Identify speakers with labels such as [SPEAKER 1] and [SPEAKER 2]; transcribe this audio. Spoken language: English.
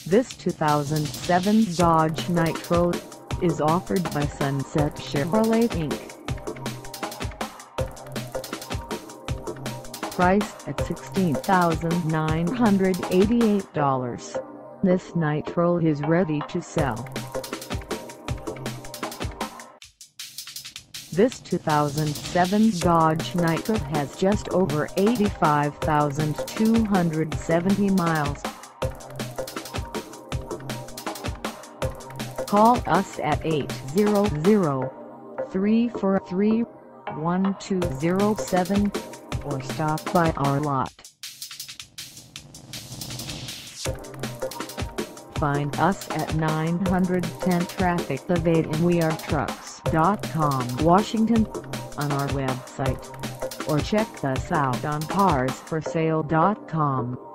[SPEAKER 1] This 2007 Dodge Nitro is offered by Sunset Chevrolet Inc. Priced at $16,988, this Nitro is ready to sell. This 2007 Dodge Nitro has just over 85,270 miles. Call us at 800-343-1207 or stop by our lot. Find us at 910 Traffic Ave in WeAreTrucks.com, Washington, on our website, or check us out on CarsForSale.com.